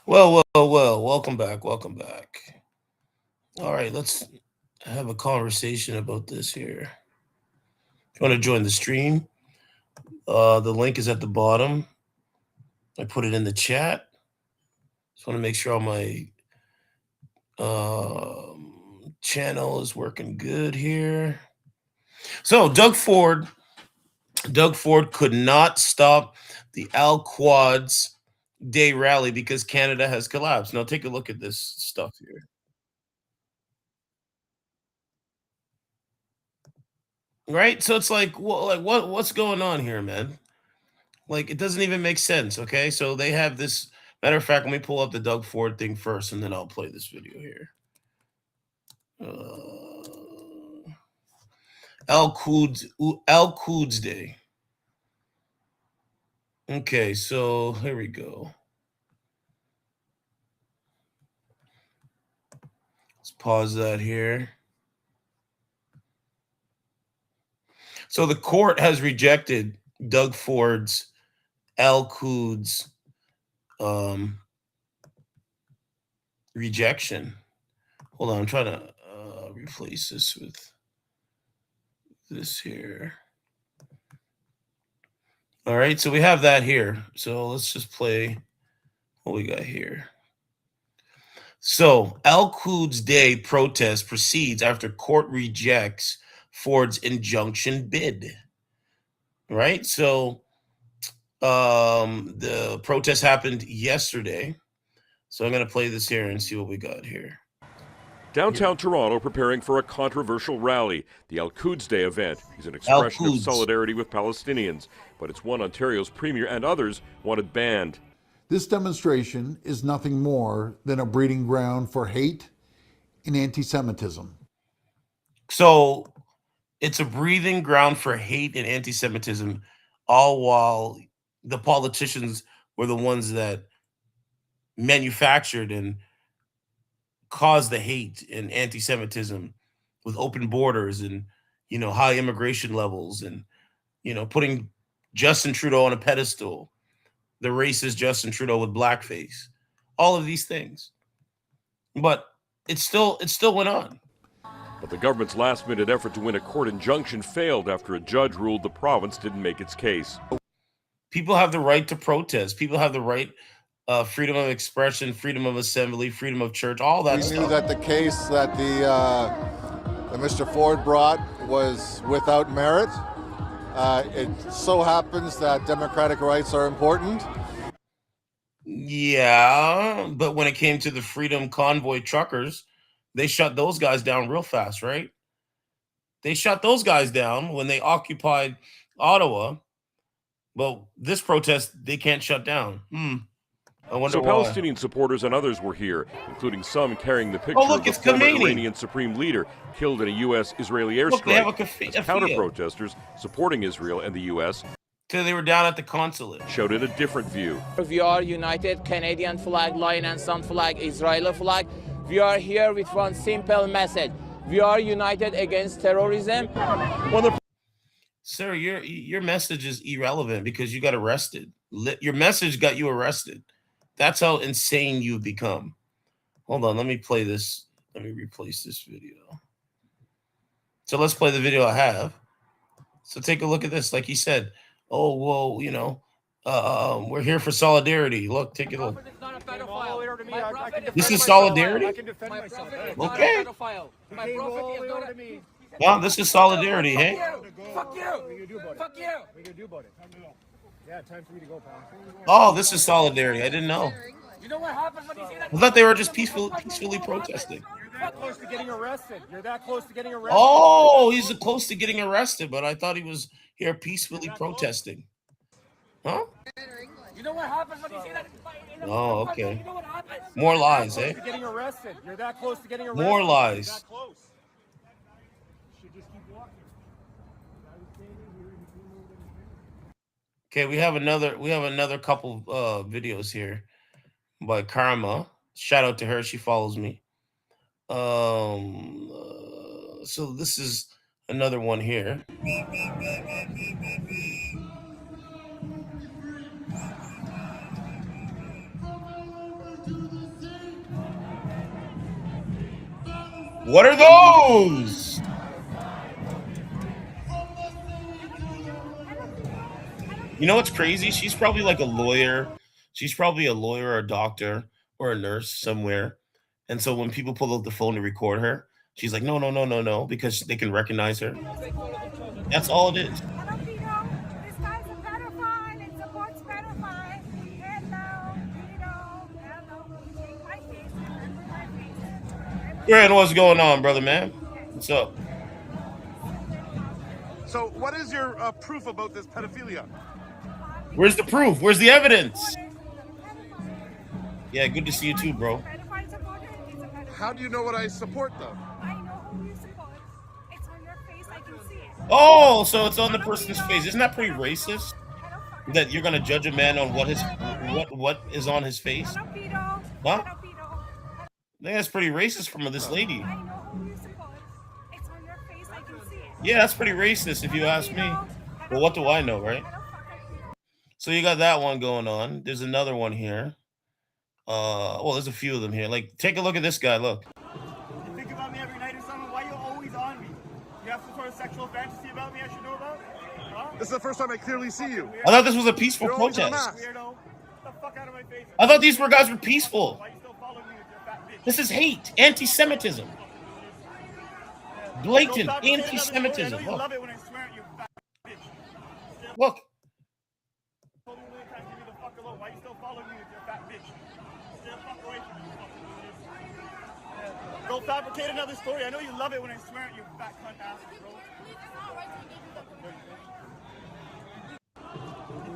Well. Welcome back. Welcome back. All right, let's have a conversation about this here. If you want to join the stream, the link is at the bottom. I put it in the chat. Just want to make sure all my channel is working good here. So Doug Ford could not stop the Al-Quds Day rally because Canada has collapsed. Now take a look at this stuff here. Right? So it's like, what's going on here, man? Like, it doesn't even make sense. Okay, so they have this. Matter of fact, let me pull up the Doug Ford thing first, and then I'll play this video here. Al-Quds Day. Okay, so here we go. Let's pause that here. So the court has rejected Doug Ford's Al-Quds rejection. Hold on, I'm trying to replace this with this here. All right, so we have that here. So let's just play what we got here. So Al-Quds Day protest proceeds after court rejects Ford's injunction bid. Right? So the protest happened yesterday. So I'm going to play this here and see what we got here. Downtown Toronto preparing for a controversial rally. The Al-Quds Day event is an expression of solidarity with Palestinians, but it's one Ontario's premier and others wanted banned. This demonstration is nothing more than a breeding ground for hate and anti-Semitism. So it's a breathing ground for hate and anti-Semitism, all while the politicians were the ones that manufactured and caused the hate and anti-Semitism with open borders and high immigration levels and putting Justin Trudeau on a pedestal, the racist Justin Trudeau with blackface, all of these things. But it still went on. But the government's last-minute effort to win a court injunction failed after a judge ruled the province didn't make its case. People have the right to protest. People have the right, freedom of expression, freedom of assembly, freedom of church, all that stuff. We knew that the case that that Mr. Ford brought was without merit. It so happens that democratic rights are important. Yeah, but when it came to the Freedom Convoy truckers, they shut those guys down real fast, right? They shut those guys down when they occupied Ottawa. But this protest, they can't shut down. I wonder so why. Palestinian supporters and others were here, including some carrying the picture of the former Iranian supreme leader killed in a U.S.-Israeli airstrike. As counter-protesters supporting Israel and the U.S. They were down at the consulate. Showed it a different view. We are united, Canadian flag, lion and sun flag, Israeli flag. We are here with one simple message. We are united against terrorism. Sir, your message is irrelevant because you got arrested. Your message got you arrested. That's how insane you've become. Hold on, let me play this. Let me replace this video. So let's play the video I have. So take a look at this. Like he said, oh, well, we're here for solidarity. Look, take a look. This is solidarity? Okay. Well, this is solidarity, hey? Fuck you! What are you gonna do about it? Fuck you! What are you gonna do about it? Time to go. Yeah, time for me to go, pal. Oh, this is solidarity. I didn't know. You know what happens when you see that? I thought they were just peacefully protesting. You're that close to getting arrested. You're that close to getting arrested. Oh, he's close to getting arrested, but I thought he was here peacefully protesting. Huh? You know what happens when you see that? Oh, okay. You know what happens? More lies, eh? Getting arrested. You're that close to getting arrested. More lies. You're that close. You should just keep walking. Okay, we have another couple videos here by Karma. Shout out to her, she follows me. So this is another one here. What are those? You know what's crazy? She's probably like a lawyer. She's probably a lawyer or a doctor or a nurse somewhere. And so when people pull out the phone to record her, she's like, no, no, no, no, no, because they can recognize her. That's all it is. This guy's a pedophile and supports pedophile. Grand, what's going on, brother, man? What's up? So what is your proof about this pedophilia? Where's the proof? Where's the evidence? Yeah, good to see you too, bro. How do you know what I support, though? I know who you support. It's on your face. I can see it. Oh, so it's on the person's face. Isn't that pretty racist? That you're gonna judge a man on what is on his face? Huh? I think that's pretty racist from this lady. I know who you support. It's on your face. I can see it. Yeah, that's pretty racist if you ask me. Well, what do I know, right? So you got that one going on. There's another one here. Well, there's a few of them here. Like, take a look at this guy. Look. You think about me every night or something? Why are you always on me? You have some sort of sexual fantasy about me I should know about? Huh? This is the first time I clearly see you. I thought this was a peaceful You're always on protest. that. Weirdo. Get the fuck out of my face. I thought these guys were peaceful. Why you still following me with your fat bitch? This is hate, anti-Semitism, blatant Don't stop me saying another story. I anti-Semitism. know you Look, love it when I swear at you, fat bitch. look. Told me a million times, leave me the fuck alone. Why you still following me with your fat bitch? Stay the fuck away from me. Go fabricate another story. I know you love it when I swear at you, fat cunt ass, bro.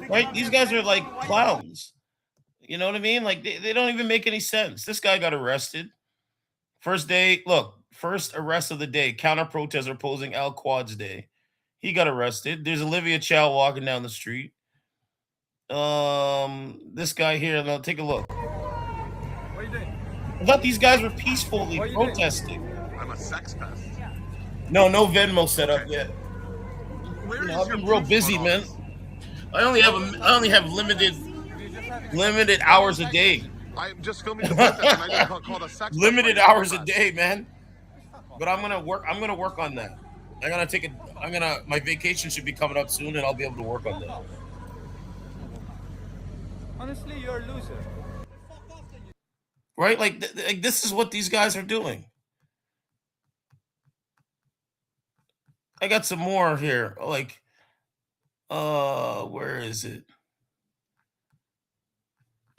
Right? These guys are like clowns. You know what I mean? Like they don't even make any sense. This guy got arrested. First day, look, first arrest of the day. Counter protester opposing Al-Quds Day. He got arrested. There's Olivia Chow walking down the street. This guy here, now take a look. What are you doing? I thought these guys were peacefully protesting. I'm a sex pest. No Venmo set up yet. Where You is know, I've your been real proof busy, on all man. this? I only have limited hours a day. I'm just filming the protest and I just called a sex pest. Limited hours a day, man. But I'm gonna work on that. My vacation should be coming up soon, and I'll be able to work on that. Honestly, you're a loser. Right? Like this is what these guys are doing. I got some more here. Like, where is it?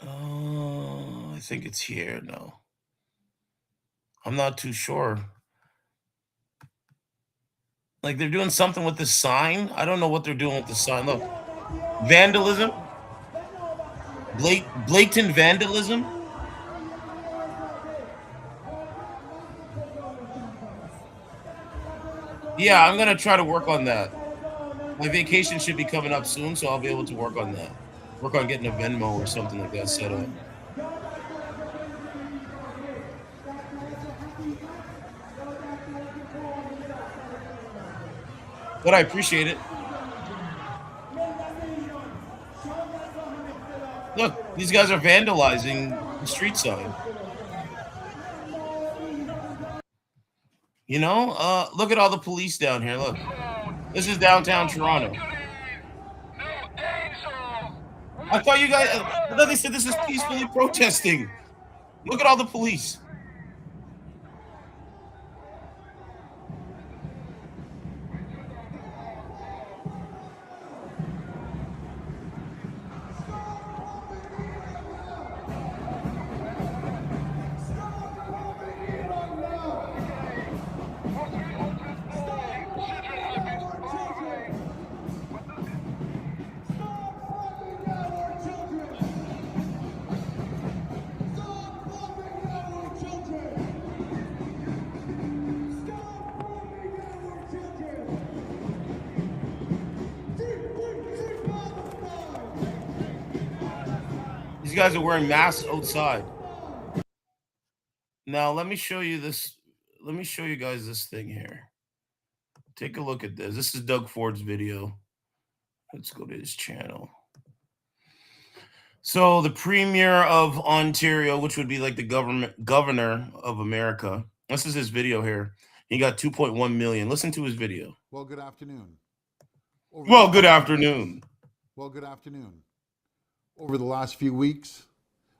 I think it's here. No, I'm not too sure. Like they're doing something with the sign. I don't know what they're doing with the sign. Look, vandalism, blatant vandalism. Yeah, I'm gonna try to work on that. My vacation should be coming up soon, so I'll be able to work on that. Work on getting a Venmo or something like that set up. But I appreciate it. Look, these guys are vandalizing the street sign. You know, look at all the police down here. Look, this is downtown Toronto. I thought you guys, I thought they said this is peacefully protesting. Look at all the police. These guys are wearing masks outside. Now, let me show you this. Let me show you guys this thing here. Take a look at this. This is Doug Ford's video. Let's go to his channel. So the Premier of Ontario, which would be like the governor of America, This is his video here. He got 2.1 million. Listen to his video. Well, good afternoon. Well, good afternoon. Well, good afternoon. Over the last few weeks,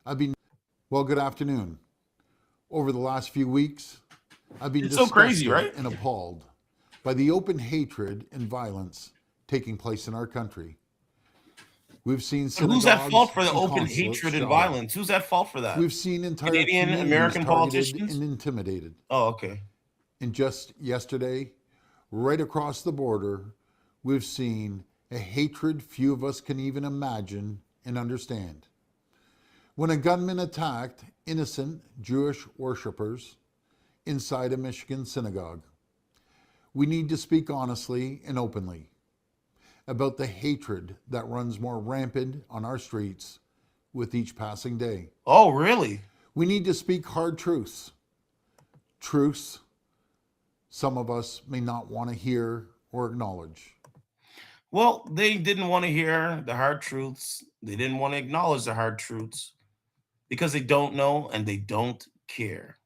I've been. Well, good afternoon. Over the last few weeks, I've been It's so crazy, disgusted right? and appalled by the open hatred and violence taking place in our country. We've seen synagogues. Who's at fault for the and open consulates hatred and shot. violence? Who's at fault for that? We've seen entire Canadian, communities American targeted politicians? and intimidated. Oh, okay. And just yesterday, right across the border, we've seen a hatred few of us can even imagine and understand. When a gunman attacked innocent Jewish worshipers inside a Michigan synagogue, we need to speak honestly and openly about the hatred that runs more rampant on our streets with each passing day. Oh, really? We need to speak hard truths. Truths some of us may not want to hear or acknowledge. Well, they didn't want to hear the hard truths. They didn't want to acknowledge the hard truths because they don't know and they don't care.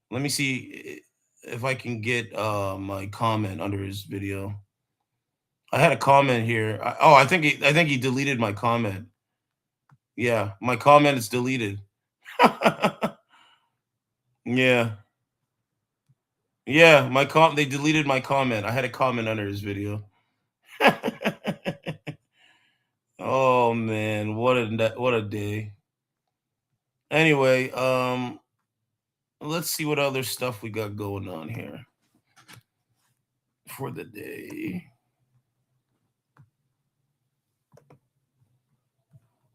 Let me see if I can get my comment under his video. I had a comment here. I think he deleted my comment. Yeah, my comment is deleted. Yeah. Yeah, they deleted my comment. I had a comment under his video. Oh man, what a day. Anyway, let's see what other stuff we got going on here for the day.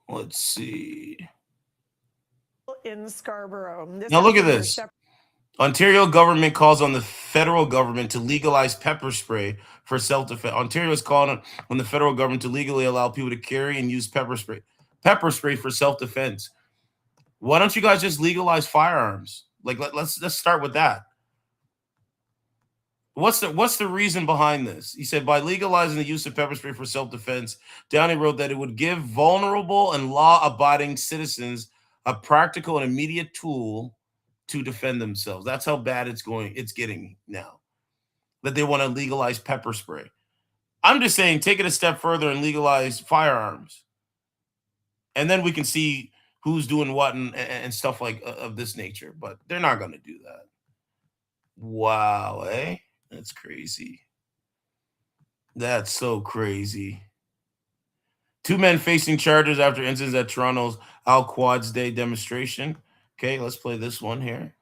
Let's see. In Scarborough. Now look at this. Ontario government calls on the federal government to legalize pepper spray for self-defense. Ontario is calling on the federal government to legally allow people to carry and use pepper spray for self-defense. Why don't you guys just legalize firearms? Like let's start with that. What's the reason behind this? He said by legalizing the use of pepper spray for self-defense, Downey wrote that it would give vulnerable and law-abiding citizens a practical and immediate tool to defend themselves. That's how bad it's getting now. That they want to legalize pepper spray. I'm just saying take it a step further and legalize firearms. And then we can see who's doing what and stuff like of this nature. But they're not going to do that. Wow, eh? That's crazy. That's so crazy. 2 men facing charges after incidents at Toronto's Al-Quds Day demonstration. Okay, let's play this one here.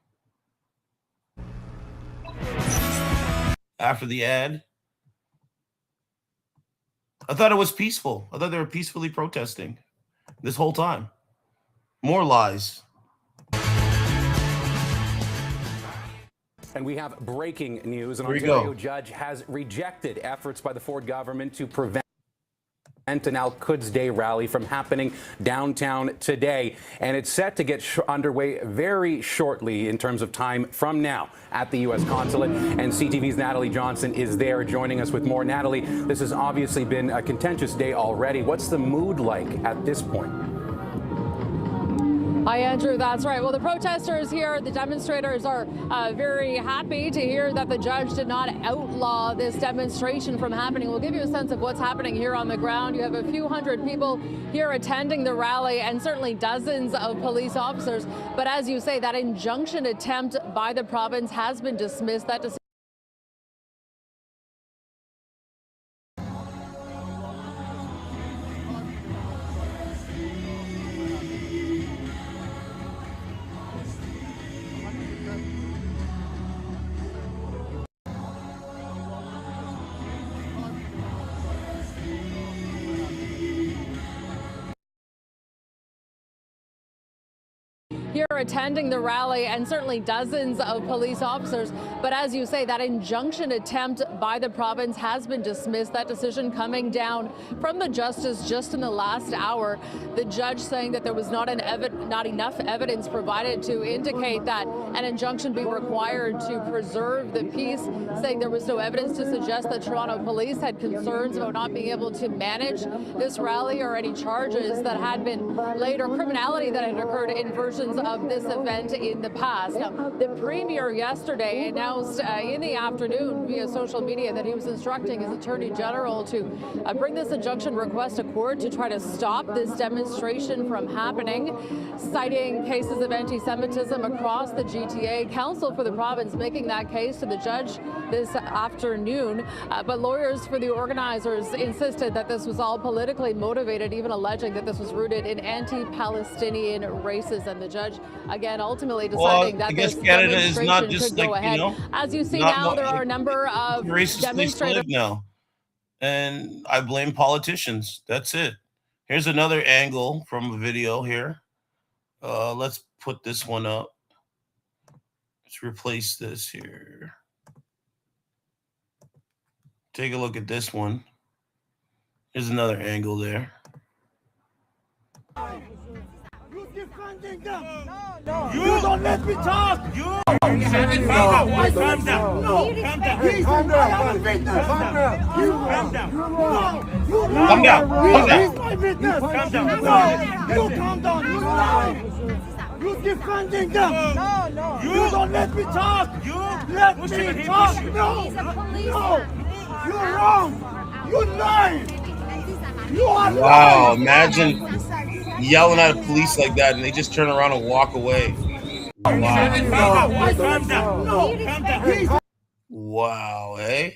After the ad. I thought it was peaceful. I thought they were peacefully protesting this whole time. More lies. And we have breaking news. An Ontario judge has rejected efforts by the Ford government to prevent an Al-Quds Day rally from happening downtown today. And it's set to get underway very shortly in terms of time from now at the U.S. consulate. And CTV's Natalie Johnson is there joining us with more. Natalie, this has obviously been a contentious day already. What's the mood like at this point? Hi, Andrew. That's right. Well, the protesters here, the demonstrators are very happy to hear that the judge did not outlaw this demonstration from happening. We'll give you a sense of what's happening here on the ground. You have a few hundred people here attending the rally and certainly dozens of police officers. But as you say, that injunction attempt by the province has been dismissed. That decision here attending the rally and certainly dozens of police officers. But as you say, that injunction attempt by the province has been dismissed. That decision coming down from the justice just in the last hour. The judge saying that there was not enough evidence provided to indicate that an injunction be required to preserve the peace, saying there was no evidence to suggest that Toronto police had concerns about not being able to manage this rally or any charges that had been laid or criminality that had occurred in versions of this event in the past. Now, the premier yesterday announced in the afternoon via social media that he was instructing his attorney general to bring this injunction request to court to try to stop this demonstration from happening, citing cases of anti-Semitism across the GTA. Counsel for the province making that case to the judge this afternoon, but lawyers for the organizers insisted that this was all politically motivated, even alleging that this was rooted in anti-Palestinian racism. The judge, again, ultimately deciding that this Canada is not demonstration just could go ahead. As you see now, there are a number of demonstrators now, and I blame politicians. That's it. Here's another angle from a video here. Let's put this one up. Let's replace this here. Take a look at this one. There's another angle there. You defending them. No. You don't let me talk. You. Calm down. No. Calm down. He's my witness. Calm down. You calm down. No. Calm down. Calm down. He's my witness. Calm down. No. You calm down. You lie. You defending them. No. You don't let me talk. You let me talk. No. No. You're wrong. You lie. You are Wow, imagine yelling at a police like that and they just turn around and walk away. Wow. Wow, eh?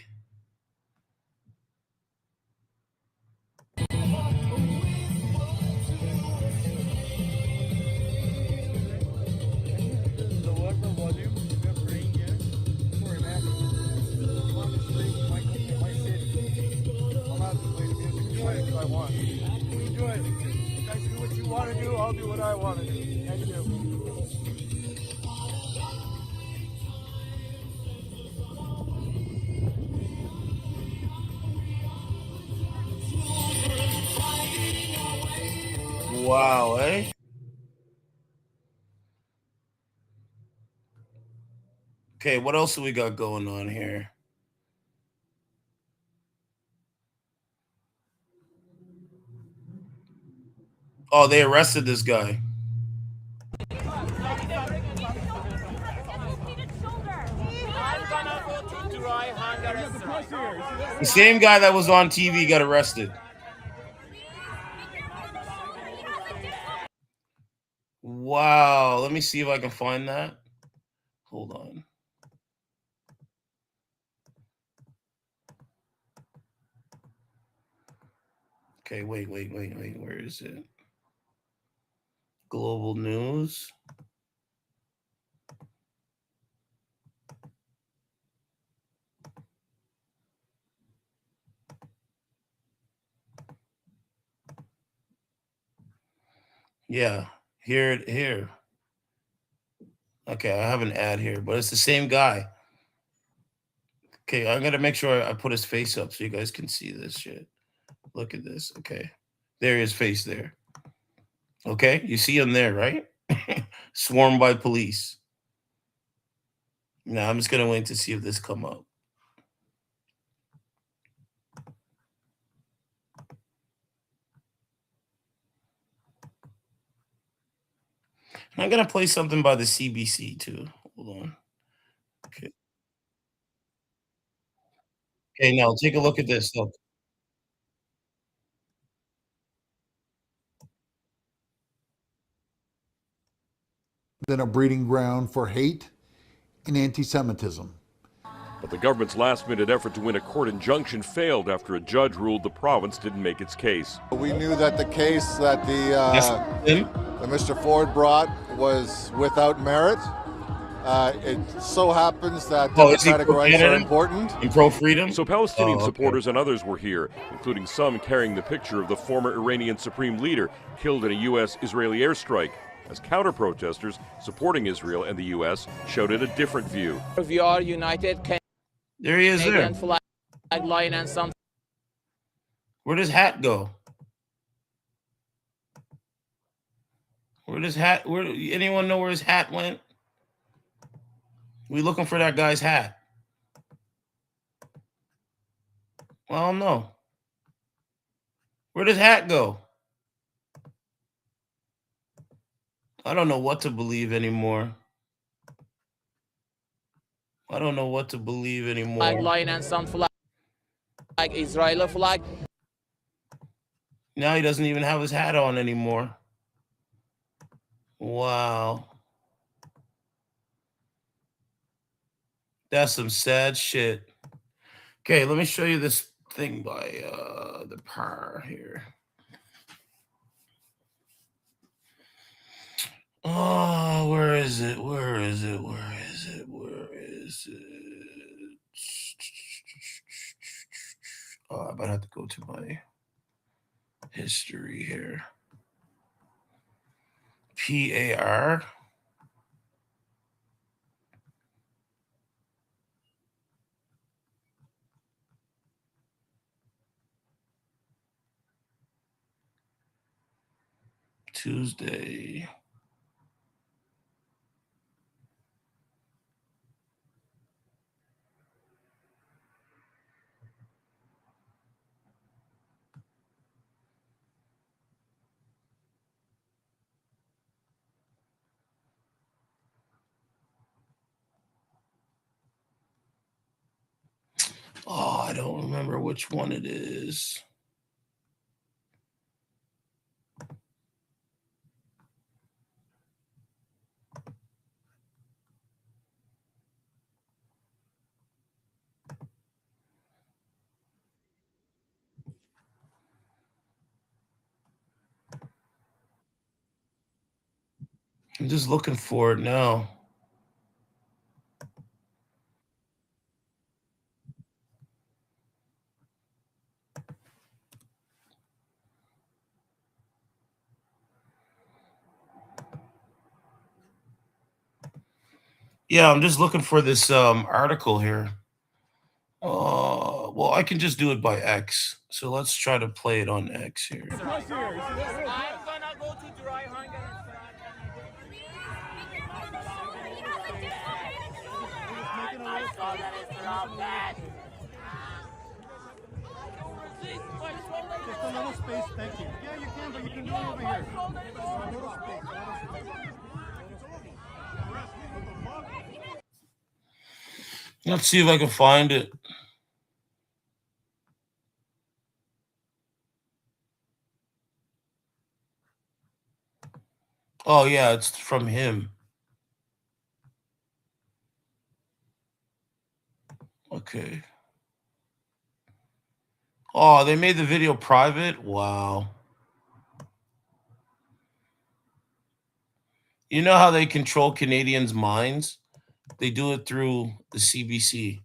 I'll do what I want to do. Thank you. Wow, eh? Okay, what else do we got going on here? Oh, they arrested this guy. The same guy that was on TV got arrested. Wow. Let me see if I can find that. Hold on. Okay, wait. Where is it? Global News. Yeah, here. Okay, I have an ad here, but it's the same guy. Okay, I'm gonna make sure I put his face up so you guys can see this shit. Look at this. Okay, there his face there. Okay, you see him there, right? Swarmed by police. Now I'm just gonna wait to see if this come up. And I'm gonna play something by the CBC too. Hold on. Okay. Okay, now take a look at this. Look. Than a breeding ground for hate and anti-Semitism. But the government's last-minute effort to win a court injunction failed after a judge ruled the province didn't make its case. We knew that the case that that Mr. Ford brought was without merit. It so happens that democratic rights are important. And pro-freedom? So Palestinian supporters and others were here, including some carrying the picture of the former Iranian supreme leader killed in a U.S.-Israeli airstrike, as counter-protesters supporting Israel and the U.S. shouted a different view. We are united. There he is there. Flag, line and some. Where does hat go? Where does hat? Where? Anyone know where his hat went? We looking for that guy's hat. I don't know. Where does hat go? I don't know what to believe anymore. I don't know what to believe anymore. Flag line and some flag, Israeli flag. Now he doesn't even have his hat on anymore. Wow. That's some sad shit. Okay, let me show you this thing by the par here. Oh, where is it? Where is it? Where is it? Where is it? Oh, I might have to go to my history here. PAR. Tuesday. Oh, I don't remember which one it is. I'm just looking for it now. Yeah, I'm just looking for this article here. Well, I can just do it by X. So let's try to play it on X here. I'm gonna go to dry hunger. I saw that it's not bad. Just a little space, thank you. Yeah, you can, but you can do it over here. A little space. Let's see if I can find it. Oh, yeah, it's from him. Okay. Oh, they made the video private? Wow. You know how they control Canadians' minds? They do it through the CBC.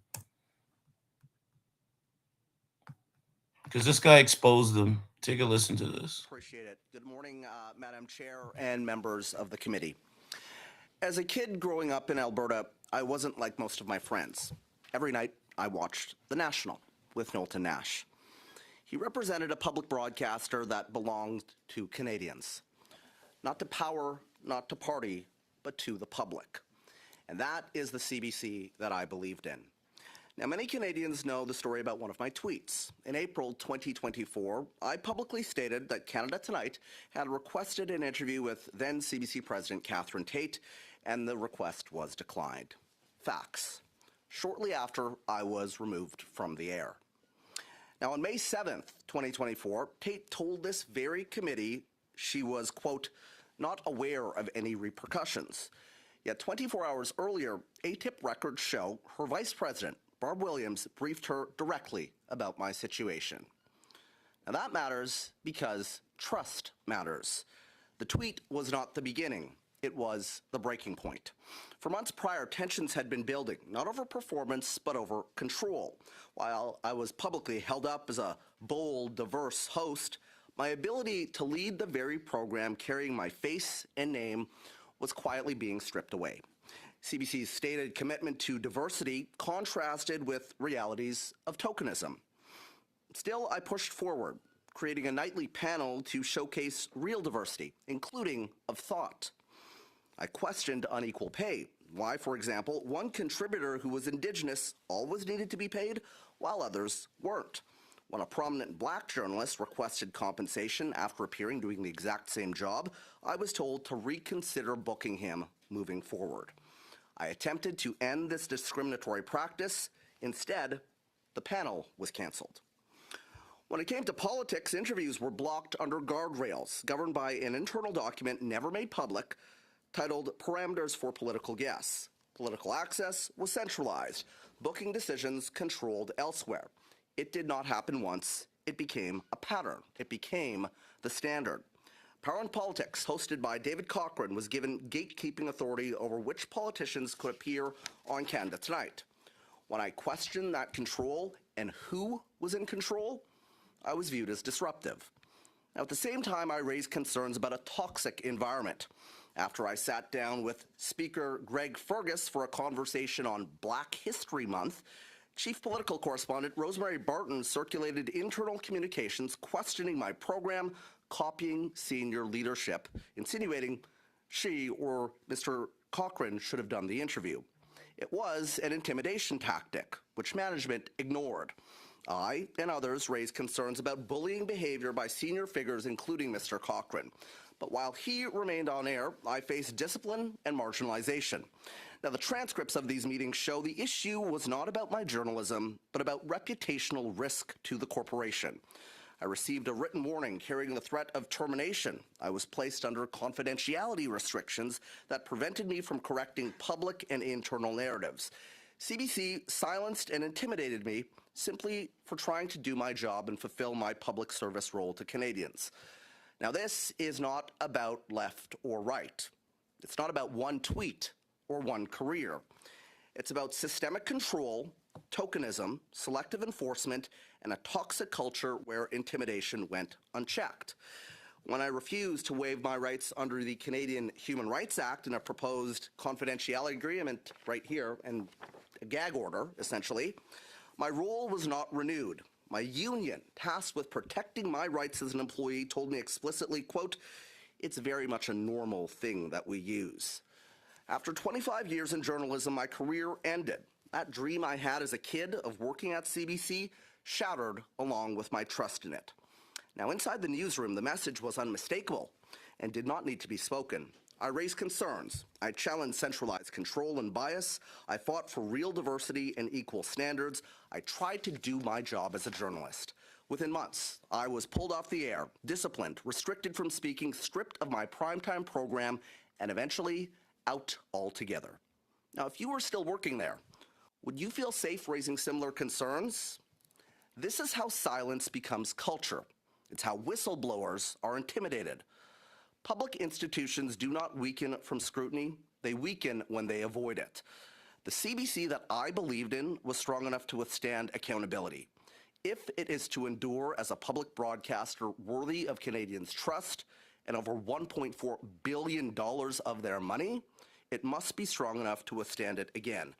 Because this guy exposed them. Take a listen to this. Appreciate it. Good morning, Madam Chair and members of the committee. As a kid growing up in Alberta, I wasn't like most of my friends. Every night, I watched The National with Knowlton Nash. He represented a public broadcaster that belonged to Canadians. Not to power, not to party, but to the public. And that is the CBC that I believed in. Now, many Canadians know the story about one of my tweets. In April 2024, I publicly stated that Canada Tonight had requested an interview with then CBC President Catherine Tate, and the request was declined. Facts. Shortly after, I was removed from the air. Now, on May 7th, 2024, Tate told this very committee she was, quote, not aware of any repercussions. Yet 24 hours earlier, ATIP records show her vice president, Barb Williams, briefed her directly about my situation. Now that matters because trust matters. The tweet was not the beginning. It was the breaking point. For months prior, tensions had been building, not over performance, but over control. While I was publicly held up as a bold, diverse host, my ability to lead the very program carrying my face and name was quietly being stripped away. CBC's stated commitment to diversity contrasted with realities of tokenism. Still, I pushed forward, creating a nightly panel to showcase real diversity, including of thought. I questioned unequal pay. Why, for example, one contributor who was Indigenous always needed to be paid while others weren't. When a prominent black journalist requested compensation after appearing doing the exact same job, I was told to reconsider booking him moving forward. I attempted to end this discriminatory practice. Instead, the panel was canceled. When it came to politics, interviews were blocked under guardrails, governed by an internal document never made public, titled Parameters for Political Guests. Political access was centralized, booking decisions controlled elsewhere. It did not happen once. It became a pattern. It became the standard. Power in Politics, hosted by David Cochrane, was given gatekeeping authority over which politicians could appear on Canada Tonight. When I questioned that control and who was in control, I was viewed as disruptive. Now, at the same time, I raised concerns about a toxic environment. After I sat down with Speaker Greg Fergus for a conversation on Black History Month, Chief Political Correspondent Rosemary Barton circulated internal communications questioning my program, copying senior leadership, insinuating she or Mr. Cochrane should have done the interview. It was an intimidation tactic, which management ignored. I and others raised concerns about bullying behavior by senior figures, including Mr. Cochrane. But while he remained on air, I faced discipline and marginalization. Now, the transcripts of these meetings show the issue was not about my journalism, but about reputational risk to the corporation. I received a written warning carrying the threat of termination. I was placed under confidentiality restrictions that prevented me from correcting public and internal narratives. CBC silenced and intimidated me simply for trying to do my job and fulfill my public service role to Canadians. Now, this is not about left or right. It's not about one tweet or one career. It's about systemic control, tokenism, selective enforcement, and a toxic culture where intimidation went unchecked. When I refused to waive my rights under the Canadian Human Rights Act in a proposed confidentiality agreement right here, and a gag order, essentially, my role was not renewed. My union, tasked with protecting my rights as an employee, told me explicitly, quote, "It's very much a normal thing that we use." After 25 years in journalism, my career ended. That dream I had as a kid of working at CBC shattered along with my trust in it. Now, inside the newsroom, the message was unmistakable and did not need to be spoken. I raised concerns. I challenged centralized control and bias. I fought for real diversity and equal standards. I tried to do my job as a journalist. Within months, I was pulled off the air, disciplined, restricted from speaking, stripped of my primetime program, and eventually out altogether. Now, if you were still working there, would you feel safe raising similar concerns? This is how silence becomes culture. It's how whistleblowers are intimidated. Public institutions do not weaken from scrutiny. They weaken when they avoid it. The CBC that I believed in was strong enough to withstand accountability. If it is to endure as a public broadcaster worthy of Canadians' trust and over $1.4 billion of their money, it must be strong enough to withstand it again.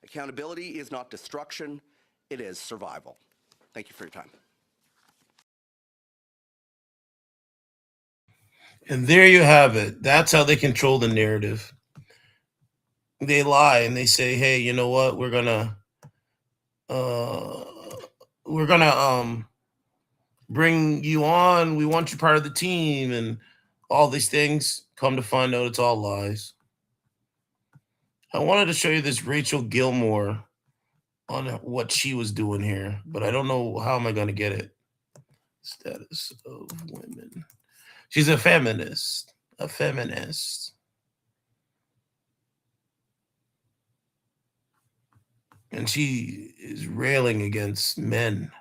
Accountability is not destruction, it is survival. Thank you for your time. And there you have it. That's how they control the narrative. They lie and they say, "Hey, you know what? We're gonna bring you on. We want you part of the team," and all these things. Come to find out, it's all lies. I wanted to show you this Rachel Gilmore on what she was doing here, but I don't know how am I going to get it. Status of women. She's a feminist. A feminist. And she is railing against men.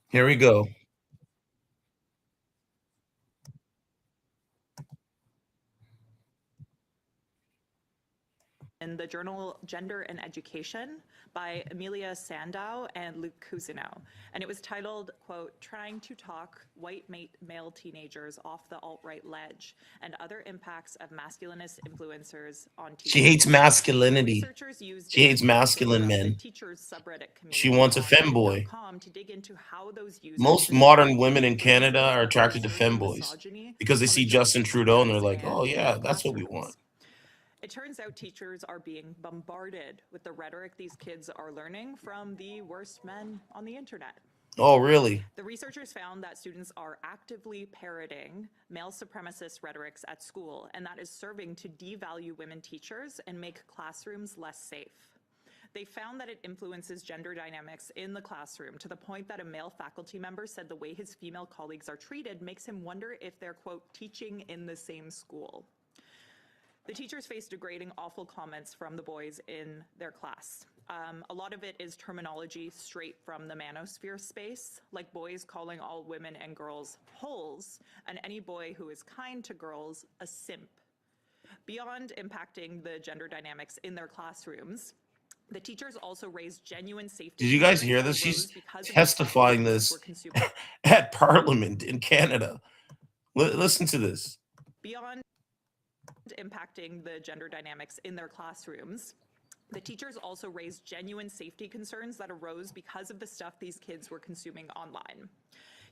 Here we go. In the journal Gender and Education by Amelia Sandow and Luke Cousineau. And it was titled, quote, "Trying to Talk White Male Teenagers Off the Alt-Right Ledge and Other Impacts of Masculinist Influencers on Teachers." She hates masculinity. She hates masculine men. She wants a femboy. Most modern women in Canada are attracted to femboys because they see Justin Trudeau and they're like, "Oh yeah, that's what we want." It turns out teachers are being bombarded with the rhetoric these kids are learning from the worst men on the internet. Oh, really? The researchers found that students are actively parroting male supremacist rhetorics at school, and that is serving to devalue women teachers and make classrooms less safe. They found that it influences gender dynamics in the classroom to the point that a male faculty member said the way his female colleagues are treated makes him wonder if they're, quote, teaching in the same school. The teachers face degrading, awful comments from the boys in their class. A lot of it is terminology straight from the manosphere space, like boys calling all women and girls holes, and any boy who is kind to girls a simp. Beyond impacting the gender dynamics in their classrooms, the teachers also raised genuine safety. Did you guys hear this? She's testifying this at Parliament in Canada. Listen to this. Beyond impacting the gender dynamics in their classrooms, the teachers also raised genuine safety concerns that arose because of the stuff these kids were consuming online.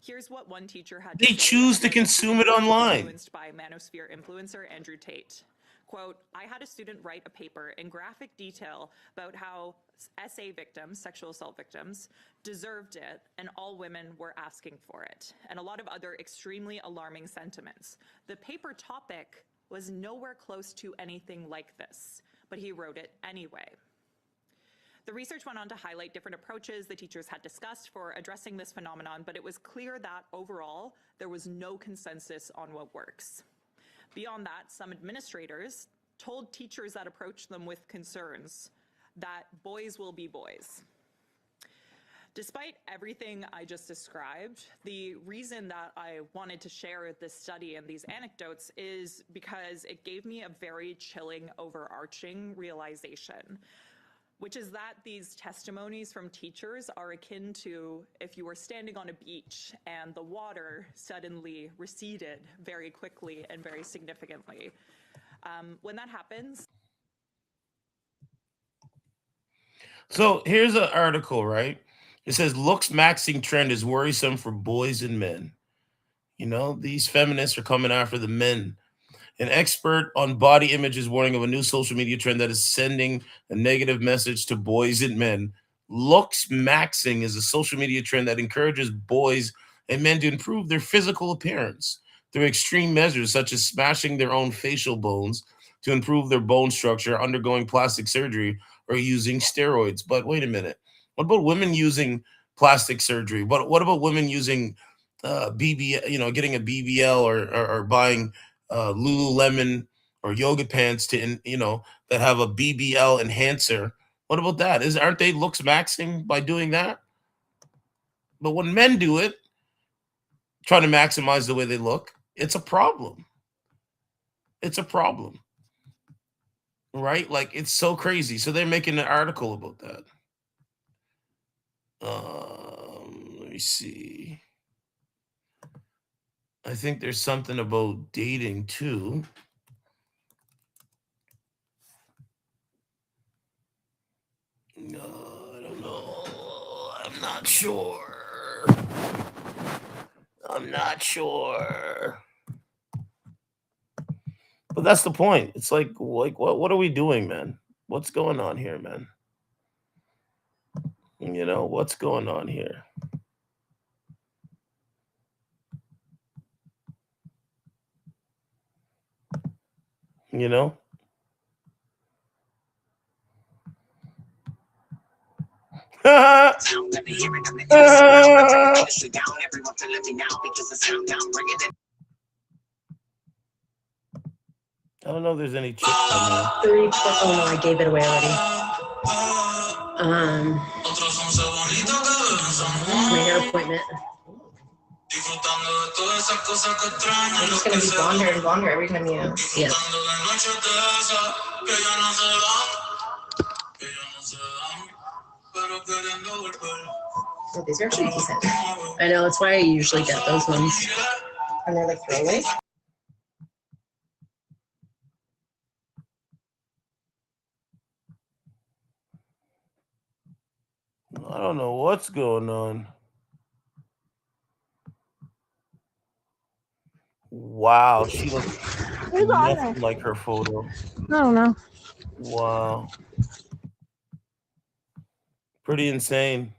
Here's what one teacher had to say. They choose to consume it online. Influenced by manosphere influencer Andrew Tate. Quote, I had a student write a paper in graphic detail about how SA victims, sexual assault victims, deserved it, and all women were asking for it, and a lot of other extremely alarming sentiments. The paper topic was nowhere close to anything like this, but he wrote it anyway. The research went on to highlight different approaches the teachers had discussed for addressing this phenomenon, but it was clear that overall, there was no consensus on what works. Beyond that, some administrators told teachers that approached them with concerns that boys will be boys. Despite everything I just described, the reason that I wanted to share this study and these anecdotes is because it gave me a very chilling, overarching realization, which is that these testimonies from teachers are akin to if you were standing on a beach and the water suddenly receded very quickly and very significantly. When that happens. So here's an article, right? It says, looks maxing trend is worrisome for boys and men. You know, these feminists are coming after the men. An expert on body image is warning of a new social media trend that is sending a negative message to boys and men. Looks maxing is a social media trend that encourages boys and men to improve their physical appearance through extreme measures such as smashing their own facial bones to improve their bone structure, undergoing plastic surgery, or using steroids. But wait a minute. What about women using plastic surgery? What about women using getting a BBL or buying Lululemon or yoga pants that have a BBL enhancer? What about that? Aren't they looks maxing by doing that? But when men do it, trying to maximize the way they look, it's a problem. It's a problem, right? Like, it's so crazy. So they're making an article about that. Let me see. I think there's something about dating too. No, I don't know. I'm not sure. But that's the point. It's like what are we doing, man? What's going on here, man? You know, what's going on here? You know? I don't know if there's any chicks on there. Oh no, I gave it away already. My hair appointment. I'm just gonna be blonder and blonder every time you. Yeah. Oh, these are actually decent. I know, that's why I usually get those ones. And they're like throwaways. I don't know what's going on. Wow, she looks Who's on Nothing there? like her photo. I don't know. Wow. Pretty insane.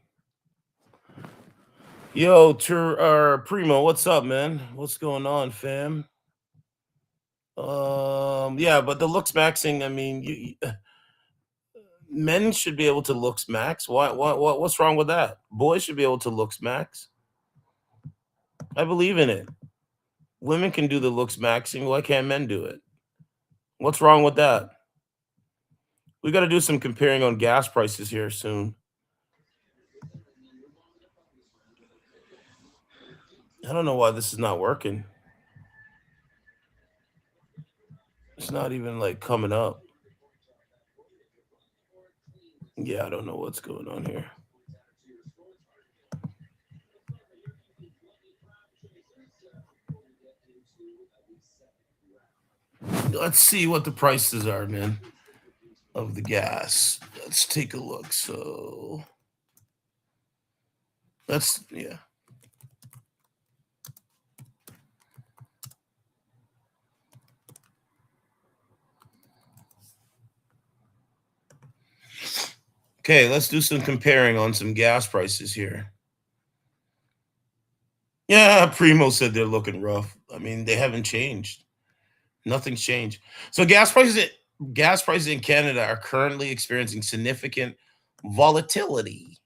Yo, Primo, what's up, man? What's going on, fam? Yeah, but the looks maxing, I mean, men should be able to looks max. What's wrong with that? Boys should be able to looks max. I believe in it. Women can do the looks maxing. Why can't men do it? What's wrong with that? We got to do some comparing on gas prices here soon. I don't know why this is not working. It's not even like coming up. Yeah, I don't know what's going on here. Let's see what the prices are, man, of the gas. Let's take a look. So yeah. Okay, let's do some comparing on some gas prices here. Yeah, Primo said they're looking rough. I mean, they haven't changed. Nothing's changed. So gas prices in Canada are currently experiencing significant volatility,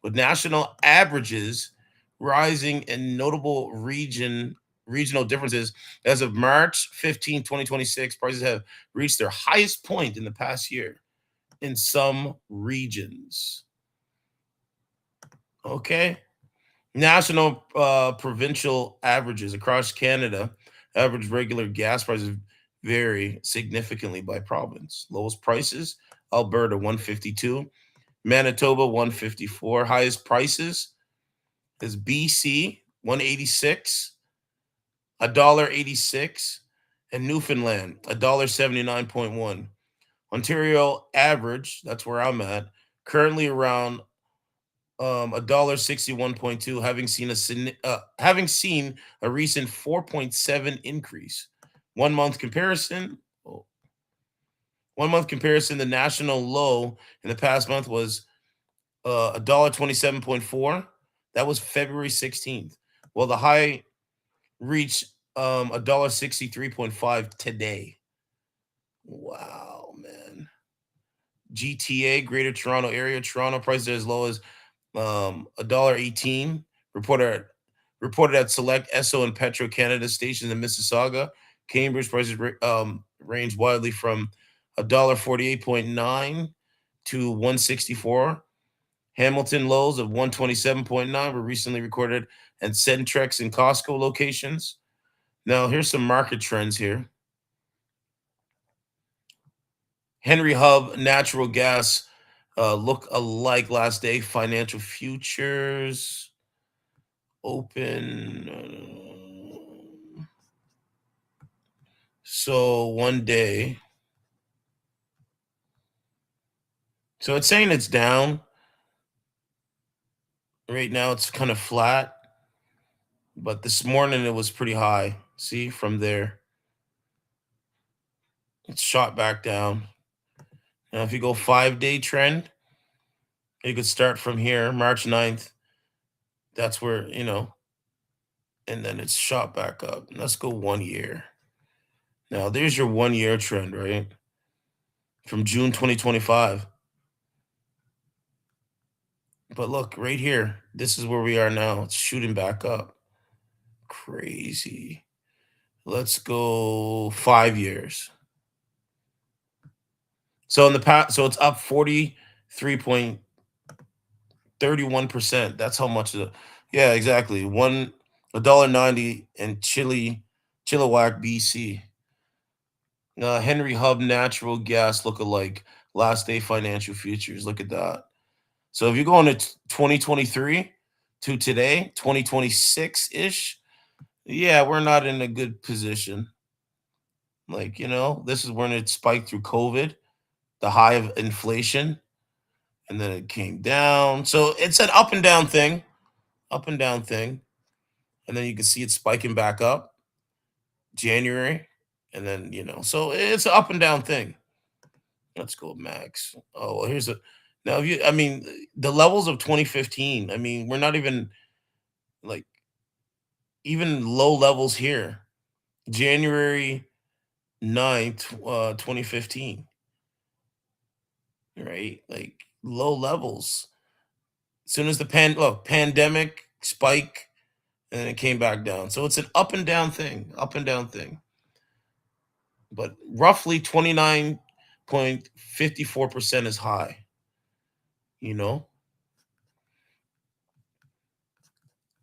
with national averages rising and notable regional differences. As of March 15, 2026, prices have reached their highest point in the past year in some regions. Okay. National provincial averages across Canada, average regular gas prices vary significantly by province. Lowest prices, Alberta 152, Manitoba 154. Highest prices is BC 186, $1.86, and Newfoundland $1.79.1. Ontario average, that's where I'm at, currently around $1.61.2, having seen a recent 4.7 increase. 1 month comparison. 1 month comparison. The national low in the past month was $1.27.4. That was February 16th. Well, the high reached $1.63.5 today. Wow, man. GTA, Greater Toronto Area, Toronto prices as low as $1.18. Reported at select Esso and Petro Canada stations in Mississauga. Cambridge prices range widely from $1.48.9 to $1.64. Hamilton lows of $1.27.9 were recently recorded at Centrex and Costco locations. Now, here's some market trends here. Henry Hub natural gas look alike last day. Financial futures open. So 1 day. So it's saying it's down. Right now it's kind of flat. But this morning it was pretty high. See, from there. It's shot back down. Now, if you go 5-day trend, you could start from here, March 9th. That's where, and then it's shot back up. Let's go 1 year. Now, there's your 1 year trend, right? From June 2025. But look, right here, this is where we are now. It's shooting back up. Crazy. Let's go 5 years. So in the past, so it's up 43.31%. That's how much yeah, exactly. $1.90 in Chilliwack, BC. Henry Hub natural gas lookalike last day financial futures. Look at that. So if you're going to 2023 to today, 2026-ish, yeah, we're not in a good position. Like, this is when it spiked through COVID, the high of inflation, and then it came down. So it's an up and down thing. And then you can see it spiking back up January, And then, so it's an up and down thing. Let's go max. Oh, well, here's a now if you I mean the levels of 2015. I mean, we're not even like even low levels here. January 9th, 2015. Right? Like low levels. As soon as the pandemic spike, and then it came back down. So it's an up and down thing, up and down thing. But roughly 29.54% is high, you know?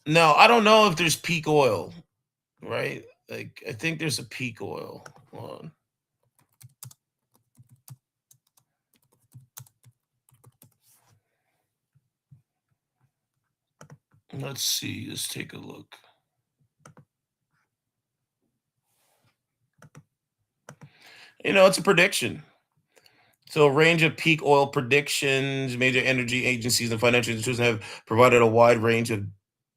Now, I don't know if there's peak oil, right? Like, I think there's a peak oil. Hold on. Let's see. Let's take a look. It's a prediction. So, a range of peak oil predictions. Major energy agencies and financial institutions have provided a wide range of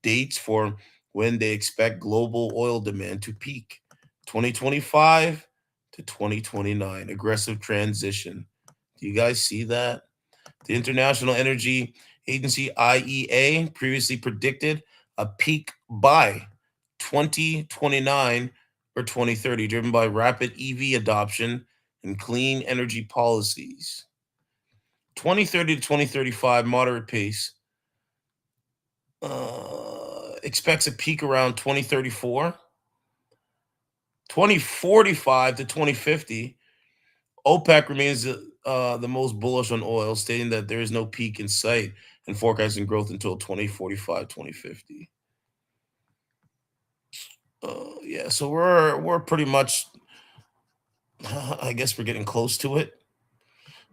dates for when they expect global oil demand to peak. 2025 to 2029. Aggressive transition. Do you guys see that? The International Energy Agency, IEA, previously predicted a peak by 2029 or 2030, driven by rapid EV adoption and clean energy policies. 2030 to 2035, moderate pace. Expects a peak around 2034. 2045 to 2050, OPEC remains the most bullish on oil, stating that there is no peak in sight and forecasting growth until 2045, 2050. Yeah, so we're pretty much, I guess we're getting close to it.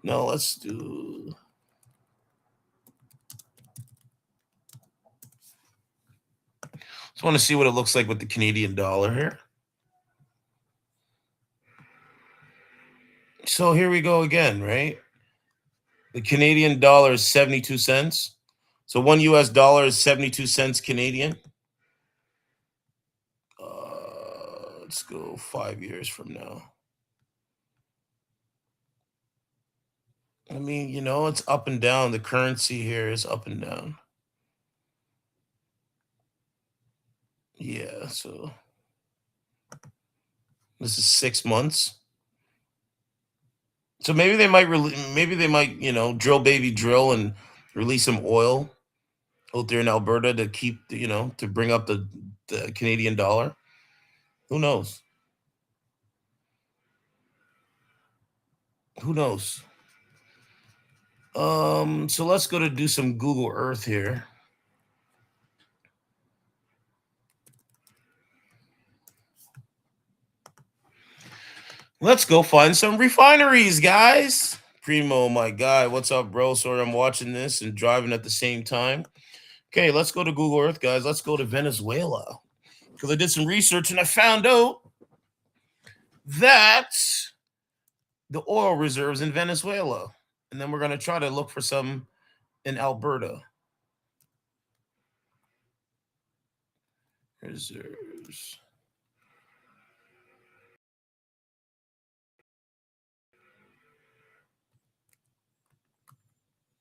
No, let's do. Just want to see what it looks like with the Canadian dollar here. So here we go again, right? The Canadian dollar is 72 cents. So one US dollar is 72 cents Canadian. Let's go 5 years from now. I mean, it's up and down. The currency here is up and down. Yeah, so this is 6 months. So maybe they might drill baby drill and release some oil out there in Alberta to keep, to bring up the Canadian dollar. Who knows? Who knows? So let's go to do some Google Earth here. Let's go find some refineries, guys. Primo, my guy. What's up, bro? Sorry, I'm watching this and driving at the same time. Okay, let's go to Google Earth, guys. Let's go to Venezuela. Because I did some research and I found out that the oil reserves in Venezuela. And then we're going to try to look for some in Alberta. Reserves.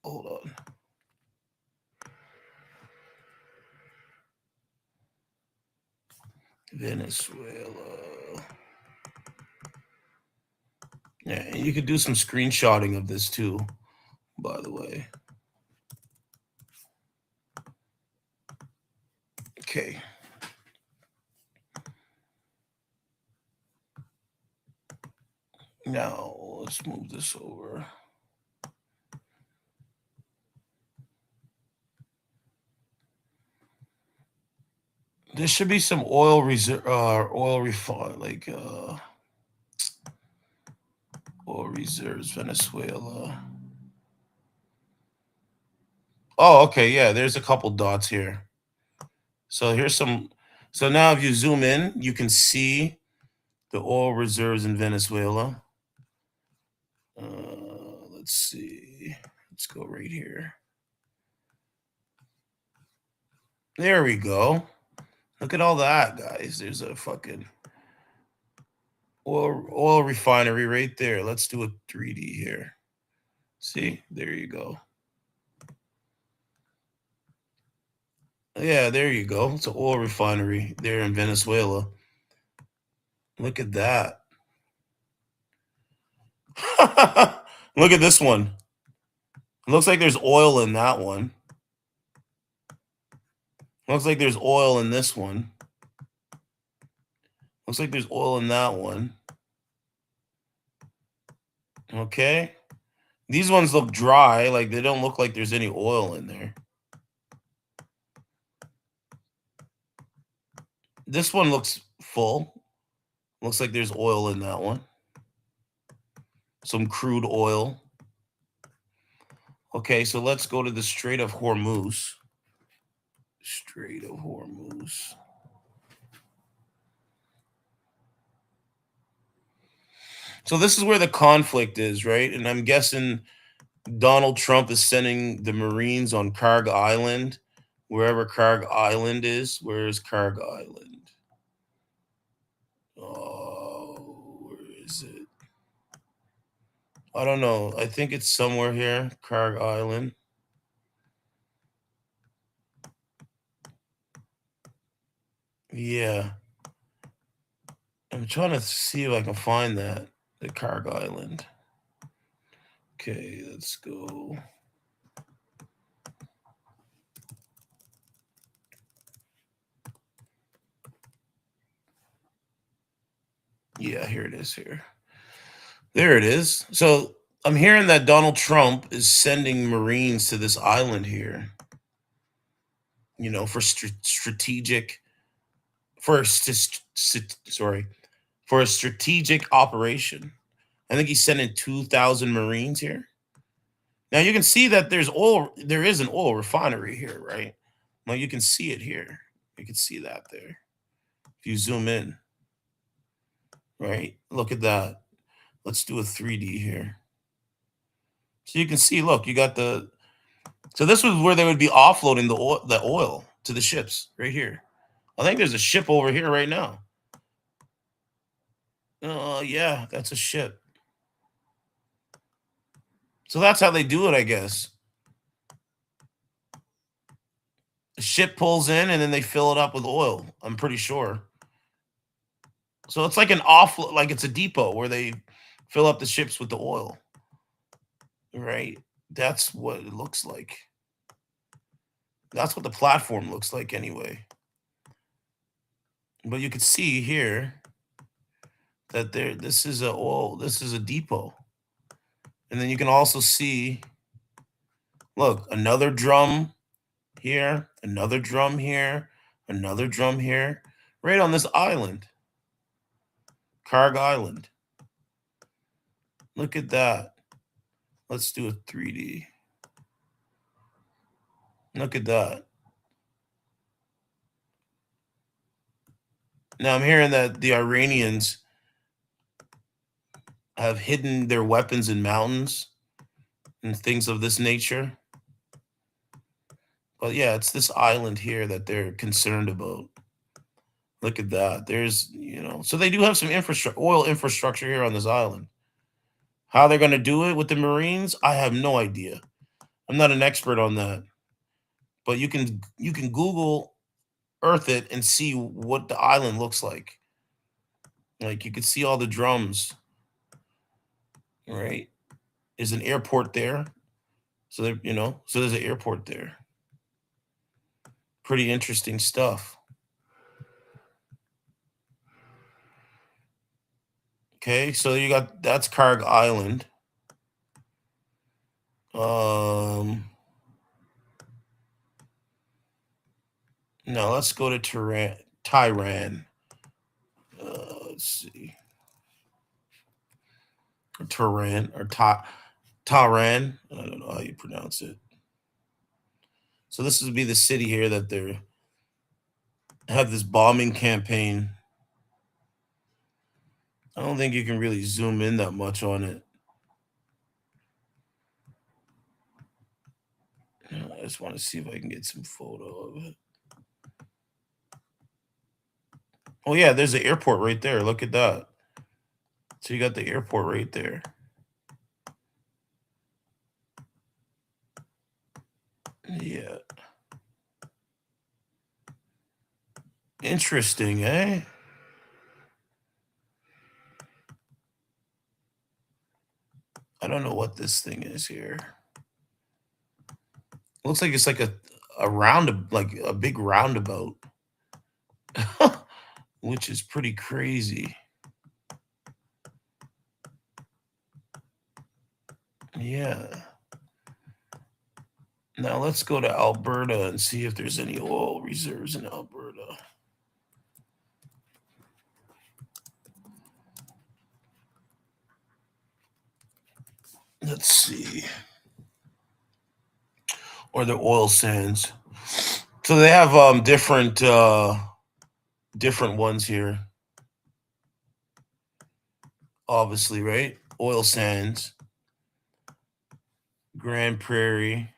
Hold on. Venezuela. Yeah, and you could do some screenshotting of this too, by the way. Okay. Now let's move this over. There should be some oil reserve, oil refine, like oil reserves, Venezuela. Oh, okay, yeah. There's a couple dots here. So here's some. So now, if you zoom in, you can see the oil reserves in Venezuela. Let's see. Let's go right here. There we go. Look at all that, guys. There's a fucking Oil refinery right there. Let's do a 3D here. See, there you go. Yeah, there you go. It's an oil refinery there in Venezuela. Look at that. Look at this one. It looks like there's oil in that one. Looks like there's oil in this one. Looks like there's oil in that one. Okay. These ones look dry. Like, they don't look like there's any oil in there. This one looks full. Looks like there's oil in that one. Some crude oil. Okay, so let's go to the Strait of Hormuz. Strait of Hormuz. So this is where the conflict is, right? And I'm guessing Donald Trump is sending the Marines on Karg Island, wherever Karg Island is. Where is Karg Island? Oh, where is it? I don't know. I think it's somewhere here, Karg Island. Yeah. I'm trying to see if I can find that, the Karg Island. Okay, let's go. Yeah, here it is here. There it is. So I'm hearing that Donald Trump is sending Marines to this island here, you know, for strategic, for a for a strategic operation. I think he's sending 2,000 Marines here. Now you can see that there's oil. There is an oil refinery here, right? Now you can see it here. You can see that there. If you zoom in, right? Look at that. Let's do a 3D here. So you can see, look, you got the, so this was where they would be offloading the oil to the ships right here. I think there's a ship over here right now. Yeah, that's a ship. So that's how they do it, I guess. The ship pulls in and then they fill it up with oil. I'm pretty sure. So it's like an offload, like it's a depot where they fill up the ships with the oil. Right? That's what it looks like. That's what the platform looks like anyway. But you can see here that this is a depot. And then you can also see, look, another drum here, another drum here, another drum here, right on this island. Karg Island. Look at that. Let's do a 3D. Look at that. Now I'm hearing that the Iranians have hidden their weapons in mountains and things of this nature. But yeah, it's this island here that they're concerned about. Look at that. There's, you know, so they do have some oil infrastructure here on this island. How they're going to do it with the Marines, I have no idea. I'm not an expert on that. But you can Google Earth it and see what the island looks like. Like you can see all the drums. Right? There's an airport there. So there, you know, so there's an airport there. Pretty interesting stuff. Okay, so you got, that's Karg Island. Now let's go to Tehran. Let's see. Or Tehran or Tehran. I don't know how you pronounce it. So this would be the city here that they have this bombing campaign. I don't think you can really zoom in that much on it. I just want to see if I can get some photo of it. Oh yeah, there's an airport right there. Look at that. So you got the airport right there. Yeah. Interesting, eh? I don't know what this thing is here. Looks like it's like a round, like a big roundabout, which is pretty crazy. Yeah. Now let's go to Alberta and see if there's any oil reserves in Alberta. Let's see. Or the oil sands. So they have different ones here. Obviously, right? Oil sands, Grand Prairie.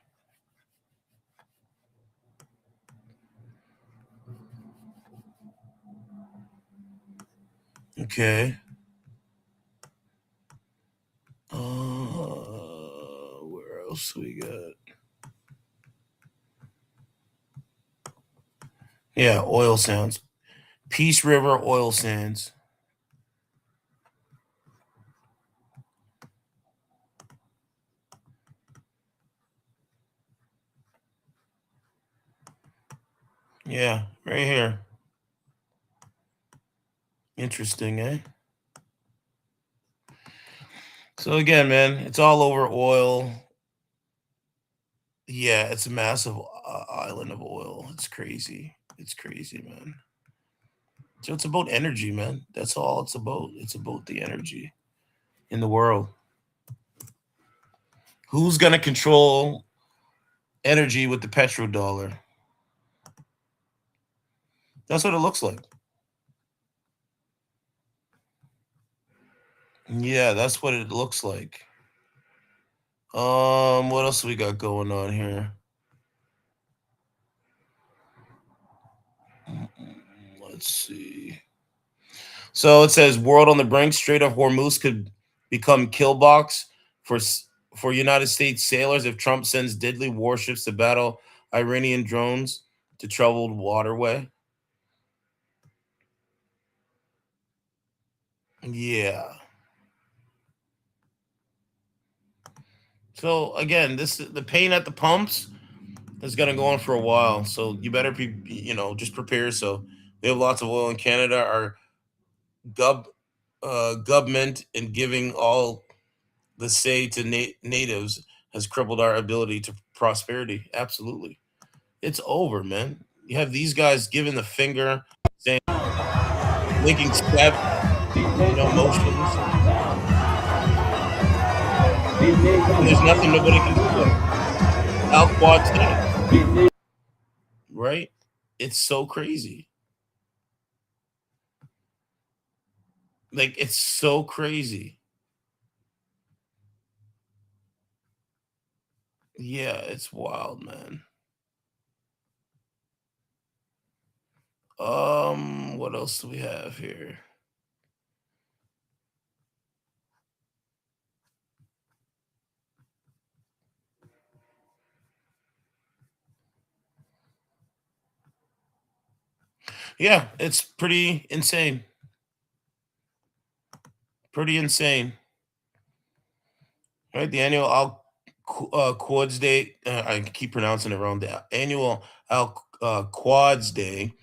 Okay. Where else we got? Yeah, oil sands. Peace River oil sands. Yeah, right here. Interesting, eh? So again, man, it's all over oil. Yeah, it's a massive island of oil. It's crazy. It's crazy, man. So it's about energy, man. That's all it's about. It's about the energy in the world. Who's going to control energy with the petrodollar? That's what it looks like. Yeah, that's what it looks like. What else we got going on here? Let's see. So it says world on the brink. Strait of Hormuz could become kill box for United States sailors if Trump sends deadly warships to battle Iranian drones to troubled waterway. Yeah. So again, the pain at the pumps is gonna go on for a while. So you better be, just prepare. So we have lots of oil in Canada. Our government and giving all the say to natives has crippled our ability to prosperity. Absolutely, it's over, man. You have these guys giving the finger, saying, making step, motions. And there's nothing nobody can do about it. Al-Quds did. Right? It's so crazy. Like, it's so crazy. Yeah, it's wild, man. What else do we have here? Yeah, it's pretty insane. Pretty insane. Right? The annual Al-Quds Day. I keep pronouncing it wrong. The annual Al-Quds Day,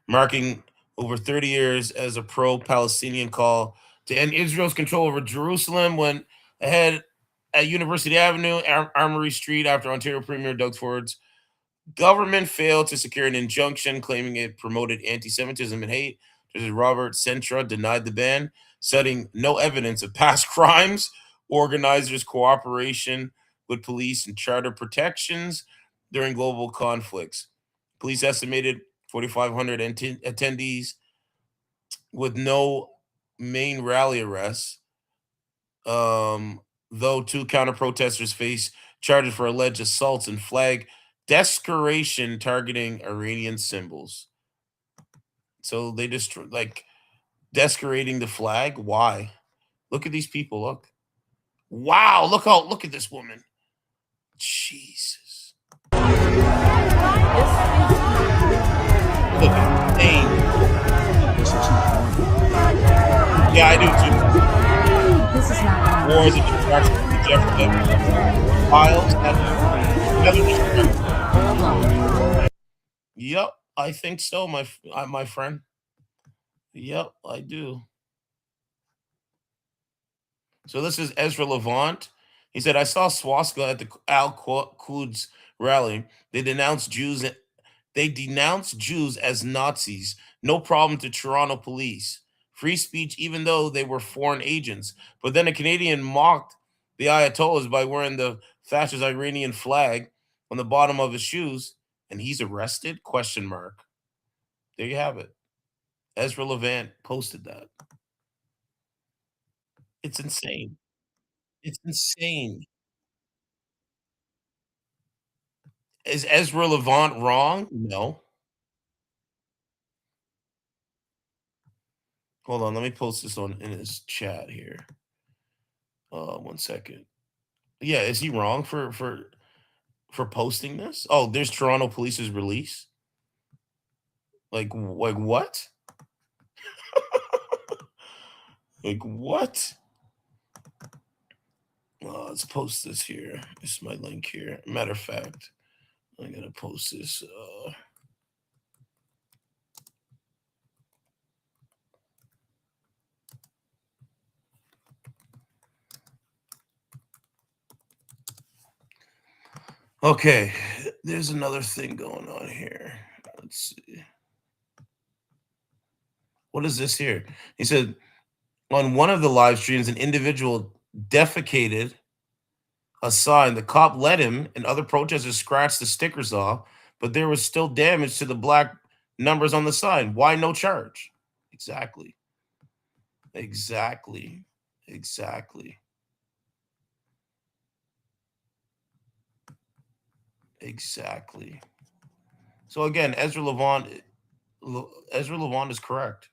marking over 30 years as a pro-Palestinian call to end Israel's control over Jerusalem, went ahead at University Avenue, Armory Street, after Ontario Premier Doug Ford's government failed to secure an injunction claiming it promoted anti-Semitism and hate. Judge Robert Centra denied the ban, citing no evidence of past crimes, organizers' cooperation with police, and charter protections during global conflicts. Police estimated 4,500 attendees with no main rally arrests. Though two counter protesters face charges for alleged assaults and flag desecration targeting Iranian symbols. So they just like desecrating the flag. Why? Look at these people. Look. Wow. Look at this woman. Jesus. Look at Dane. Yeah, I do too. This is not Or is it Jeffrey Files? Yep, I think so, my friend. Yep, I do. So this is Ezra Levant. He said, I saw swastika at the Al-Quds rally. They denounced Jews as Nazis. No problem to Toronto police. Free speech, even though they were foreign agents. But then a Canadian mocked the Ayatollahs by wearing the fascist Iranian flag on the bottom of his shoes, and he's arrested? Question mark. There you have it. Ezra Levant posted that. It's insane. It's insane. Is Ezra Levant wrong? No. Hold on, let me post this in his chat here. 1 second. Yeah, is he wrong for posting this? Oh, there's Toronto Police's release. Like what? Like what? Let's post this here. This is my link here. Matter of fact, I'm gonna post this. Okay, there's another thing going on here. Let's see. What is this here? He said on one of the live streams, an individual defecated a sign. The cop let him, and other protesters scratched the stickers off, but there was still damage to the black numbers on the sign. Why no charge? Exactly. Exactly. Exactly. Exactly. So again, Ezra Levant is correct.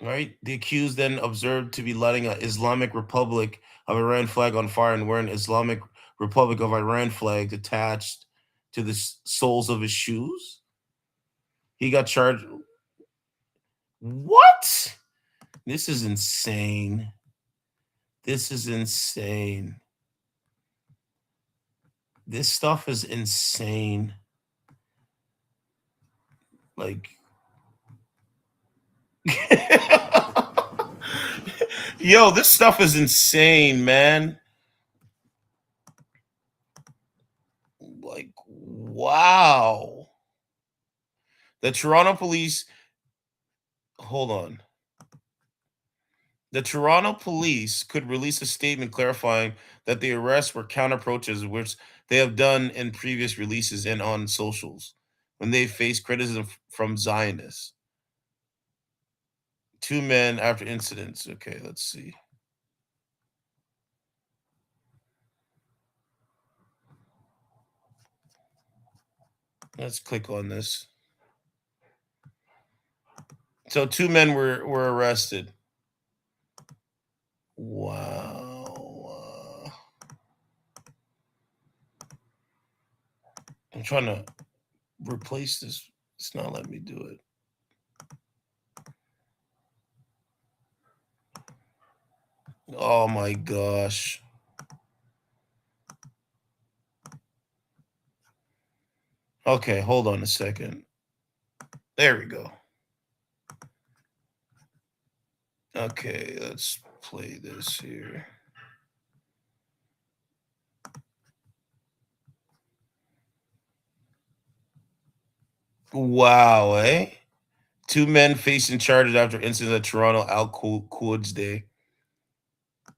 Right? The accused then observed to be letting an Islamic Republic of Iran flag on fire and wearing Islamic Republic of Iran flag attached to the soles of his shoes. He got charged. What? This is insane. This is insane. This stuff is insane. Like, yo, this stuff is insane, man. Like, wow. The Toronto police, hold on. The Toronto police could release a statement clarifying that the arrests were counter-protesters, which they have done in previous releases and on socials when they faced criticism from Zionists. 2 men after incidents. Okay, let's see. Let's click on this. So 2 men were arrested. Wow. I'm trying to replace this. It's not letting me do it. Oh my gosh. Okay, hold on a second. There we go. Okay, let's play this here. Wow, eh? 2 men facing charges after incident at Toronto Al-Quds Day.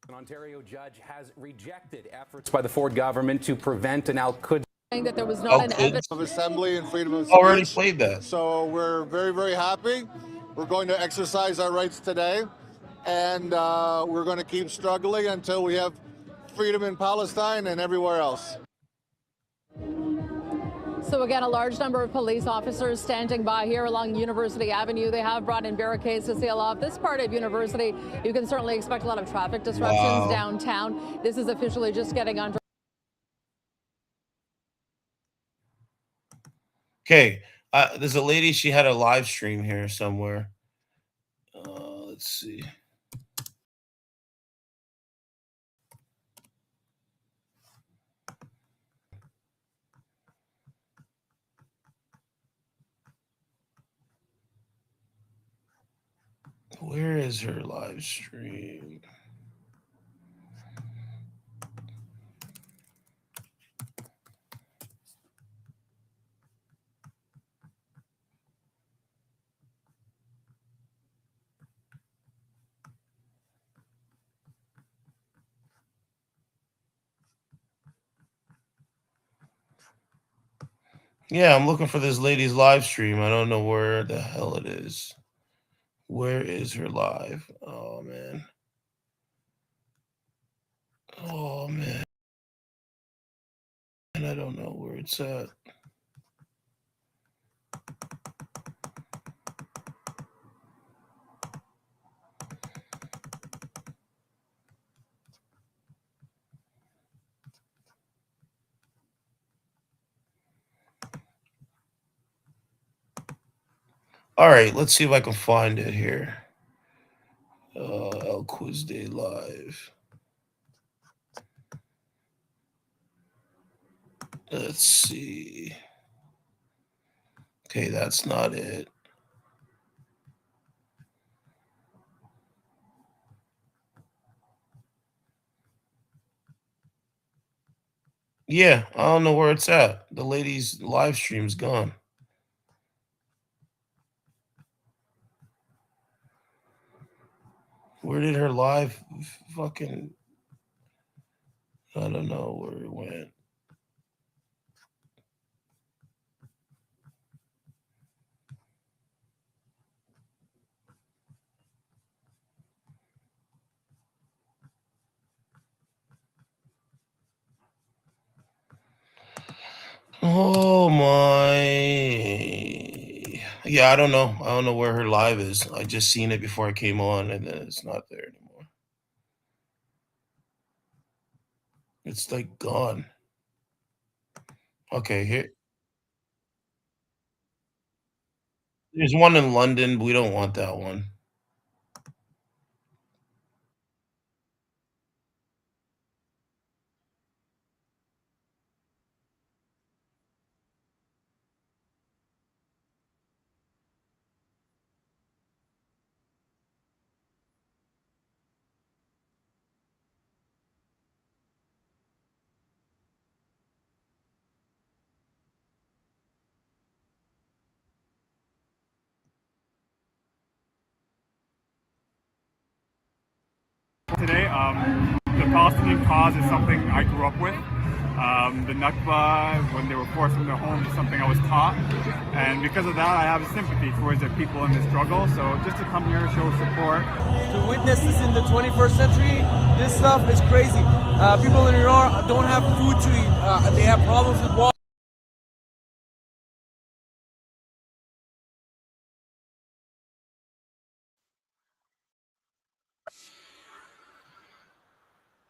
An Ontario judge has rejected efforts by the Ford government to prevent an Al-Quds. Saying that there was not an evidence of assembly and freedom of speech. Already played that. So we're very, very happy. We're going to exercise our rights today, and we're going to keep struggling until we have freedom in Palestine and everywhere else. So So again, a large number of police officers standing by here along University Avenue. They have brought in barricades to seal off this part of University. You can certainly expect a lot of traffic disruptions downtown. This is officially just getting under. Okay, there's a lady. She had a live stream here somewhere. Let's see. Where is her live stream? Yeah, I'm looking for this lady's live stream. I don't know where the hell it is. Where is her live? Oh, man. Oh, man. And I don't know where it's at. All right, let's see if I can find it here. Al-Quds Day Live. Let's see. Okay, that's not it. Yeah, I don't know where it's at. The lady's live stream's gone. Where did her live fucking... I don't know where it went. Oh my. Yeah, I don't know. I don't know where her live is. I just seen it before I came on and then it's not there anymore. It's like gone. Okay, here. There's one in London. We don't want that one. Today, the Palestinian cause is something I grew up with. The Nakba, when they were forced from their homes, is something I was taught. And because of that, I have a sympathy towards the people in this struggle. So just to come here and show support. To witness this in the 21st century, this stuff is crazy. People in Iran don't have food to eat. They have problems with water.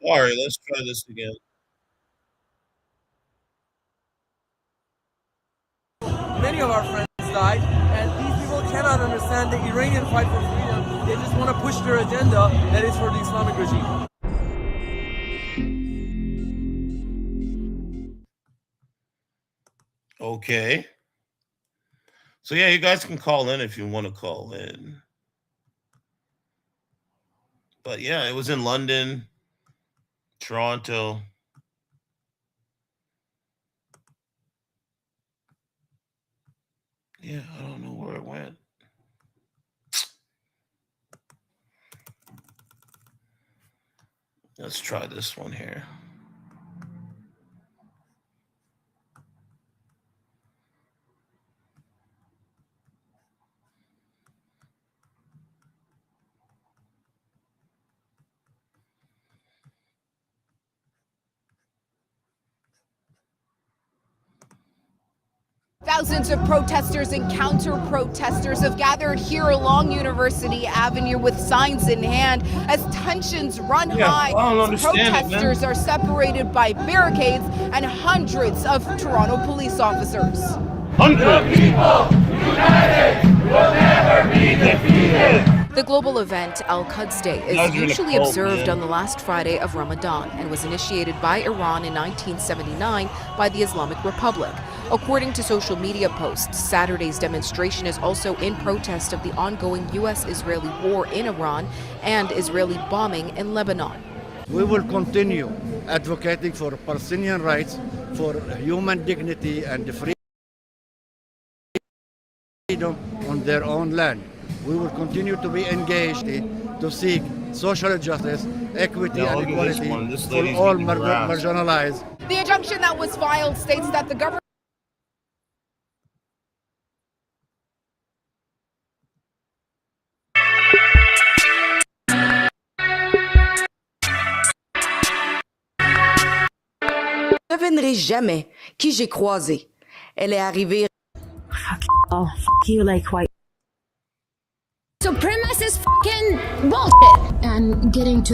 All right, let's try this again. Many of our friends died, and these people cannot understand the Iranian fight for freedom. They just want to push their agenda that is for the Islamic regime. Okay. So yeah, you guys can call in if you want to call in. But yeah, it was in London, Toronto. Yeah, I don't know where it went. Let's try this one here. Thousands of protesters and counter-protesters have gathered here along University Avenue with signs in hand as tensions run high. Protesters are separated by barricades and hundreds of Toronto police officers. The global event, Al-Quds Day, is usually observed on the last Friday of Ramadan and was initiated by Iran in 1979 by the Islamic Republic. According to social media posts, Saturday's demonstration is also in protest of the ongoing U.S.-Israeli war in Iran and Israeli bombing in Lebanon. We will continue advocating for Palestinian rights, for human dignity and freedom on their own land. We will continue to be engaged to seek social justice, equity, and equality for all marginalized. The injunction that was filed states that the government ne devinerai jamais qui j'ai croisé. Elle est arrivée. Oh, fuck you, like white. Supremacist fucking bullshit. And getting to the